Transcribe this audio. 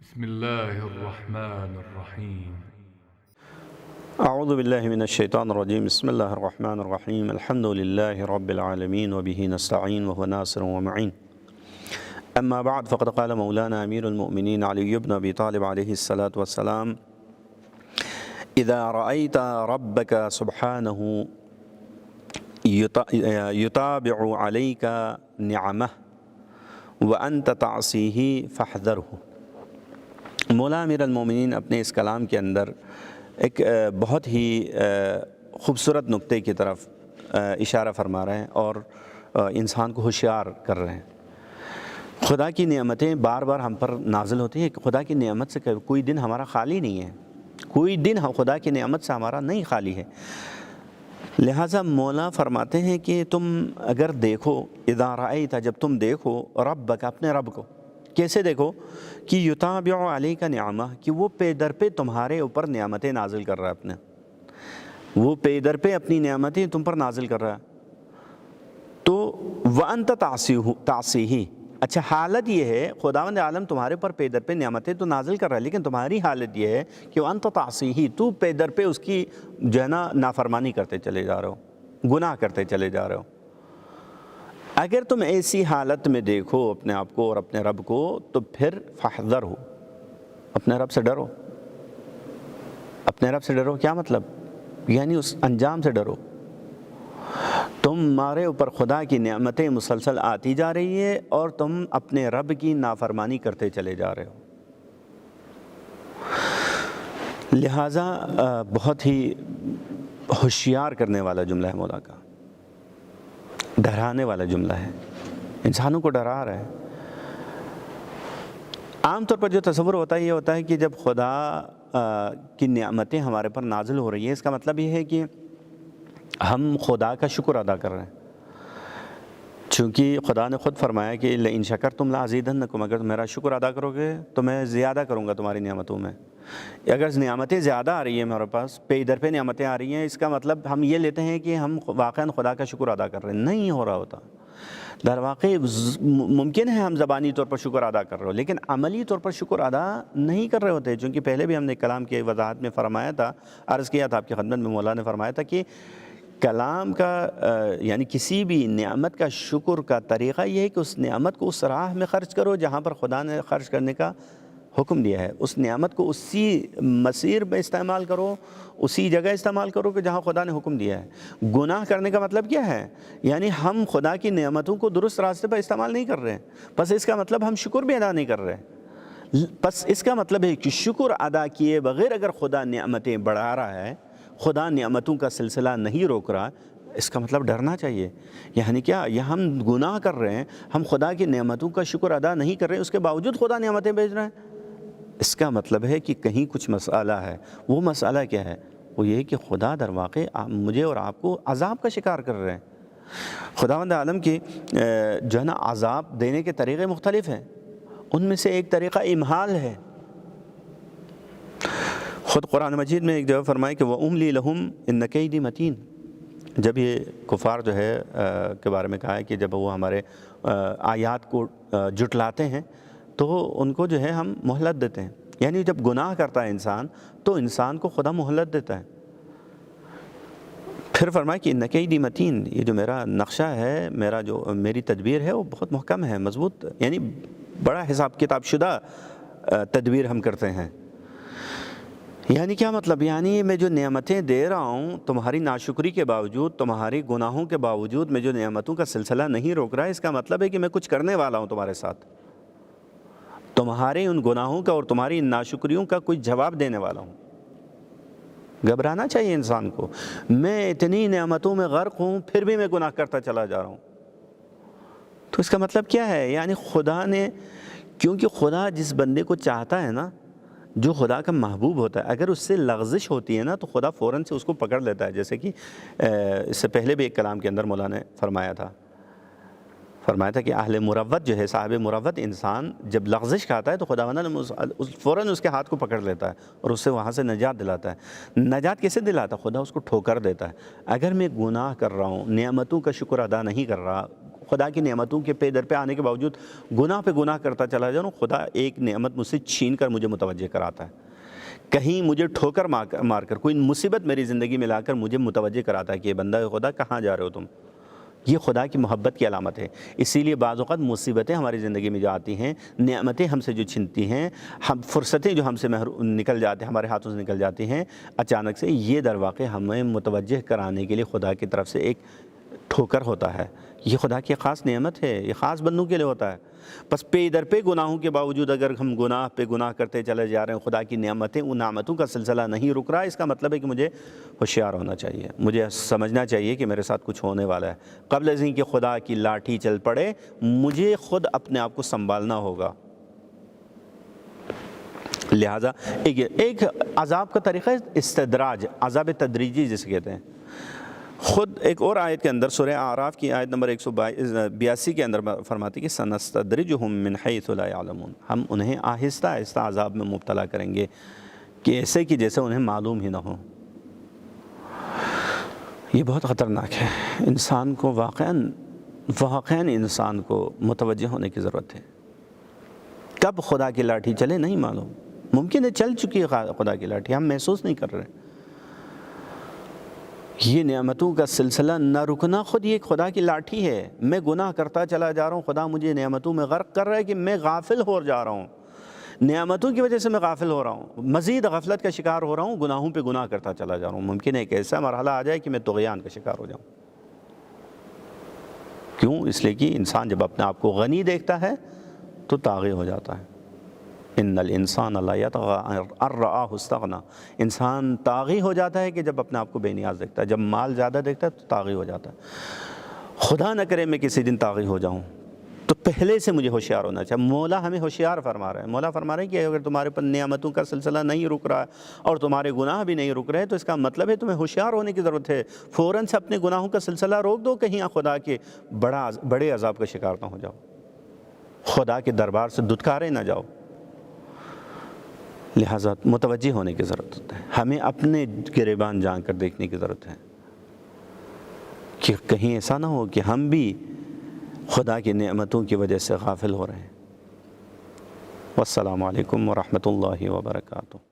بسم الله الرحمن الرحيم. اعوذ باللہ من الشیطان الرجیم بسم اللہ الرحمن الرحیم الحمد للہ رب العالمین وبہ نستعین وهو ناصر ومعین اما بعد فقد قال مولانا امیر المؤمنین علی بن ابی طالب علیہ الصلاۃ والسلام اذا رأیت ربک سبحانہ یتابع علیک نعمہ وانت تعصیہ فاحذرہ۔ مولا امیر المومنین اپنے اس کلام کے اندر ایک بہت ہی خوبصورت نقطے کی طرف اشارہ فرما رہے ہیں اور انسان کو ہوشیار کر رہے ہیں۔ خدا کی نعمتیں بار بار ہم پر نازل ہوتی ہیں۔ خدا کی نعمت سے کوئی دن ہمارا خالی نہیں ہے، کوئی دن خدا کی نعمت سے ہمارا نہیں خالی ہے۔ لہٰذا مولا فرماتے ہیں کہ تم اگر دیکھو، اذا رأیت، جب تم دیکھو ربک، اپنے رب کو کیسے دیکھو کہ یتابع علیک نعمہ، کہ وہ پے در پہ تمہارے اوپر نعمتیں نازل کر رہا ہے، اپنے وہ پے در پہ اپنی نعمتیں تم پر نازل کر رہا ہے۔ تو وانت تعصیہ، اچھا حالت یہ ہے خداوند عالم تمہارے پر پے در پہ نعمتیں تو نازل کر رہا ہے، لیکن تمہاری حالت یہ ہے کہ وانت تعصیہ، تو پے در پہ اس کی جو ہے نا نافرمانی کرتے چلے جا رہے ہو، گناہ کرتے چلے جا رہے ہو۔ اگر تم ایسی حالت میں دیکھو اپنے آپ کو اور اپنے رب کو، تو پھر فاحذر ہو، اپنے رب سے ڈرو۔ اپنے رب سے ڈرو کیا مطلب؟ یعنی اس انجام سے ڈرو۔ تمہارے اوپر خدا کی نعمتیں مسلسل آتی جا رہی ہے اور تم اپنے رب کی نافرمانی کرتے چلے جا رہے ہو۔ لہٰذا بہت ہی ہوشیار کرنے والا جملہ ہے مولا کا، ڈرانے والا جملہ ہے، انسانوں کو ڈرا رہا ہے۔ عام طور پر جو تصور ہوتا ہے یہ ہوتا ہے کہ جب خدا کی نعمتیں ہمارے پر نازل ہو رہی ہیں، اس کا مطلب یہ ہے کہ ہم خدا کا شکر ادا کر رہے ہیں، چونکہ خدا نے خود فرمایا کہ لئن شکرتم لازیدنکم، اگر میرا شکر ادا کرو گے تو میں زیادہ کروں گا تمہاری نعمتوں میں۔ اگر نعمتیں زیادہ آ رہی ہیں ہمارے پاس، پے در پہ نعمتیں آ رہی ہیں، اس کا مطلب ہم یہ لیتے ہیں کہ ہم واقعاً خدا کا شکر ادا کر رہے ہیں، نہیں ہو رہا ہوتا۔ در واقع ممکن ہے ہم زبانی طور پر شکر ادا کر رہے ہو، لیکن عملی طور پر شکر ادا نہیں کر رہے ہوتے، چونکہ پہلے بھی ہم نے کلام کی وضاحت میں فرمایا تھا، عرض کیا تھا آپ کی خدمت میں، مولا نے فرمایا تھا کہ کلام کا یعنی کسی بھی نعمت کا شکر کا طریقہ یہ ہے کہ اس نعمت کو اس راہ میں خرچ کرو جہاں پر خدا نے خرچ کرنے کا حکم دیا ہے، اس نعمت کو اسی مسیر میں استعمال کرو، اسی جگہ استعمال کرو کہ جہاں خدا نے حکم دیا ہے۔ گناہ کرنے کا مطلب کیا ہے؟ یعنی ہم خدا کی نعمتوں کو درست راستے پر استعمال نہیں کر رہے ہیں، بس اس کا مطلب ہم شکر بھی ادا نہیں کر رہے، بس اس کا مطلب ہے کہ شکر ادا کیے بغیر اگر خدا نعمتیں بڑھا رہا ہے، خدا نعمتوں کا سلسلہ نہیں روک رہا، اس کا مطلب ڈرنا چاہیے۔ یعنی کیا؟ یہ ہم گناہ کر رہے ہیں، ہم خدا کی نعمتوں کا شکر ادا نہیں کر رہے ہیں، اس کے باوجود خدا نعمتیں بھیج رہے ہیں، اس کا مطلب ہے کہ کہیں کچھ مسئلہ ہے۔ وہ مسئلہ کیا ہے؟ وہ یہ ہے کہ خدا در واقع مجھے اور آپ کو عذاب کا شکار کر رہے ہیں۔ خداوند عالم کی جو ہے نا عذاب دینے کے طریقے مختلف ہیں، ان میں سے ایک طریقہ امہال ہے۔ خود قرآن مجید میں ایک جگہ فرمائے کہ وَأُمْلِي لَهُمْ إِنَّ كَيْدِي مَتِينٌ، جب یہ کفار جو ہے کے بارے میں کہا ہے کہ جب وہ ہمارے آیات کو جھٹلاتے ہیں تو ان کو جو ہے ہم مہلت دیتے ہیں، یعنی جب گناہ کرتا ہے انسان تو انسان کو خدا مہلت دیتا ہے۔ پھر فرمایا کہ إِنَّ كَيْدِي مَتِينٌ، یہ جو میرا نقشہ ہے، میری تدبیر ہے وہ بہت محکم ہے، مضبوط، یعنی بڑا حساب کتاب شدہ تدبیر ہم کرتے ہیں۔ یعنی کیا مطلب؟ یعنی میں جو نعمتیں دے رہا ہوں تمہاری ناشکری کے باوجود، تمہاری گناہوں کے باوجود، میں جو نعمتوں کا سلسلہ نہیں روک رہا ہے، اس کا مطلب ہے کہ میں کچھ کرنے والا ہوں تمہارے ساتھ، تمہارے ان گناہوں کا اور تمہاری ان ناشکریوں کا کوئی جواب دینے والا ہوں۔ گھبرانا چاہیے انسان کو، میں اتنی نعمتوں میں غرق ہوں پھر بھی میں گناہ کرتا چلا جا رہا ہوں، تو اس کا مطلب کیا ہے؟ یعنی خدا نے، کیونکہ خدا جس بندے کو چاہتا ہے نا، جو خدا کا محبوب ہوتا ہے، اگر اس سے لغزش ہوتی ہے نا تو خدا فوراً سے اس کو پکڑ لیتا ہے، جیسے کہ اس سے پہلے بھی ایک کلام کے اندر مولا نے فرمایا تھا کہ اہل مروت جو ہے، صاحب مروت انسان جب لغزش کھاتا ہے تو خداوند فوراً اس کے ہاتھ کو پکڑ لیتا ہے اور اس سے وہاں سے نجات دلاتا ہے۔ نجات کیسے دلاتا؟ خدا اس کو ٹھوکر دیتا ہے۔ اگر میں گناہ کر رہا ہوں، نعمتوں کا شکر ادا نہیں کر رہا، خدا کی نعمتوں کے پے در پہ آنے کے باوجود گناہ پہ گناہ کرتا چلا جا رہا ہوں، خدا ایک نعمت مجھ سے چھین کر مجھے متوجہ کراتا ہے، کہیں مجھے ٹھوکر مار کر کوئی مصیبت میری زندگی میں لا کر مجھے متوجہ کراتا ہے کہ یہ بندہ خدا کہاں جا رہے ہو تم۔ یہ خدا کی محبت کی علامت ہے۔ اسی لیے بعض اوقات مصیبتیں ہماری زندگی میں جو آتی ہیں، نعمتیں ہم سے جو چھنتی ہیں، ہم فرصتیں جو ہم سے نکل جاتے ہیں، ہمارے ہاتھوں سے نکل جاتی ہیں اچانک سے، یہ در واقع ہمیں متوجہ کرانے کے لیے خدا کی طرف سے ایک ٹھوکر ہوتا ہے۔ یہ خدا کی خاص نعمت ہے، یہ خاص بندوں کے لیے ہوتا ہے۔ بس پے در پہ گناہوں کے باوجود اگر ہم گناہ پہ گناہ کرتے چلے جا رہے ہیں، خدا کی نعمتیں، ان نعمتوں کا سلسلہ نہیں رک رہا، اس کا مطلب ہے کہ مجھے ہوشیار ہونا چاہیے، مجھے سمجھنا چاہیے کہ میرے ساتھ کچھ ہونے والا ہے۔ قبل از کہ خدا کی لاٹھی چل پڑے، مجھے خود اپنے آپ کو سنبھالنا ہوگا۔ لہٰذا ایک عذاب کا طریقہ ہے استدراج، عذاب تدریجی جسے کہتے ہیں۔ خود ایک اور آیت کے اندر سورہ اعراف کی آیت نمبر 182 کے اندر فرماتی کہ سنستدرجہم من حیث لا یعلمون، ہم انہیں آہستہ آہستہ عذاب میں مبتلا کریں گے کہ ایسے کہ جیسے انہیں معلوم ہی نہ ہو۔ یہ بہت خطرناک ہے، انسان کو واقعاً انسان کو متوجہ ہونے کی ضرورت ہے۔ کب خدا کی لاٹھی چلے نہیں معلوم، ممکن ہے چل چکی ہے خدا کی لاٹھی، ہم محسوس نہیں کر رہے۔ یہ نعمتوں کا سلسلہ نہ رکنا خود یہ خدا کی لاٹھی ہے۔ میں گناہ کرتا چلا جا رہا ہوں، خدا مجھے نعمتوں میں غرق کر رہا ہے کہ میں غافل ہو جا رہا ہوں، نعمتوں کی وجہ سے میں غافل ہو رہا ہوں، مزید غفلت کا شکار ہو رہا ہوں، گناہوں پہ گناہ کرتا چلا جا رہا ہوں۔ ممکن ہے ایک ایسا مرحلہ آ جائے کہ میں طغیان کا شکار ہو جاؤں۔ کیوں؟ اس لیے کہ انسان جب اپنے آپ کو غنی دیکھتا ہے تو طاغی ہو جاتا ہے۔ ان الانسان لا یطغی ان رآہ استغنی، انسان طاغی ہو جاتا ہے کہ جب اپنے آپ کو بے نیاز دیکھتا ہے، جب مال زیادہ دیکھتا ہے تو طاغی ہو جاتا ہے۔ خدا نہ کرے میں کسی دن طاغی ہو جاؤں، تو پہلے سے مجھے ہوشیار ہونا چاہیے۔ مولا ہمیں ہوشیار فرما رہا ہے، مولا فرما رہا ہے کہ اگر تمہارے پر نعمتوں کا سلسلہ نہیں رک رہا اور تمہارے گناہ بھی نہیں رک رہے تو اس کا مطلب ہے تمہیں ہوشیار ہونے کی ضرورت ہے۔ فوراً سے اپنے گناہوں کا سلسلہ روک دو، کہیں خدا کے بڑے عذاب کا شکار نہ ہو جاؤ، خدا کے دربار سے دھتکارے نہ جاؤ۔ لہٰذا متوجہ ہونے کی ضرورت ہے، ہمیں اپنے گریبان جان کر دیکھنے کی ضرورت ہے کہ کہیں ایسا نہ ہو کہ ہم بھی خدا کی نعمتوں کی وجہ سے غافل ہو رہے ہیں۔ والسلام علیکم ورحمۃ اللہ وبرکاتہ۔